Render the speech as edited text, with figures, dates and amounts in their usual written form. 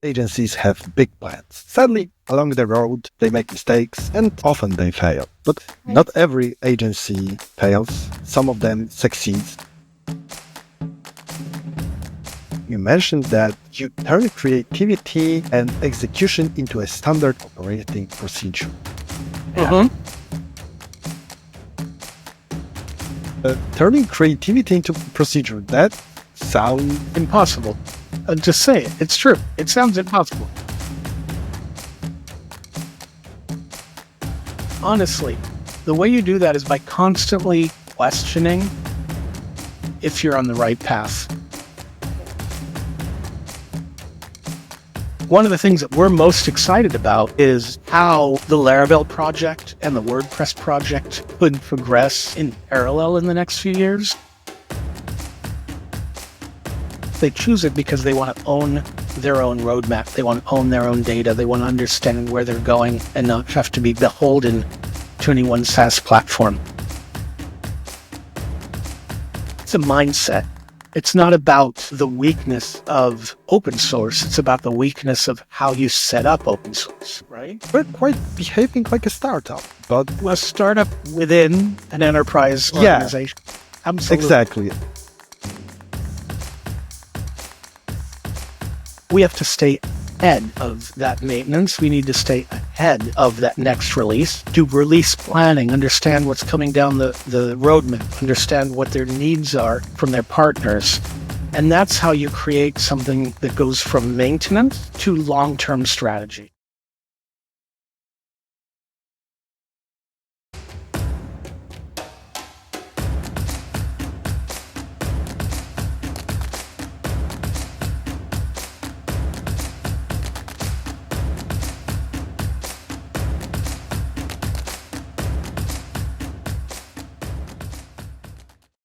agencies have big plans. Sadly, along the road, they make mistakes and often they fail. But not every agency fails. Some of them succeed. You mentioned that you turn creativity and execution into a standard operating procedure. Turning creativity into procedure, that sounds impossible. Just say it. It's true. It sounds impossible. Honestly, the way you do that is by constantly questioning if you're on the right path. One of the things that we're most excited about is how the Laravel project and the WordPress project could progress in parallel in the next few years. They choose it because they want to own their own roadmap. They want to own their own data. They want to understand where they're going and not have to be beholden to any one SaaS platform. It's a mindset. It's not about the weakness of open source. It's about the weakness of how you set up open source, right? We're quite behaving like a startup, but a startup within an enterprise organization. Yeah, absolutely. Exactly. We have to stay ahead of that maintenance. We need to stay ahead of that next release, do release planning, understand what's coming down the roadmap, understand what their needs are from their partners. And that's how you create something that goes from maintenance to long-term strategy.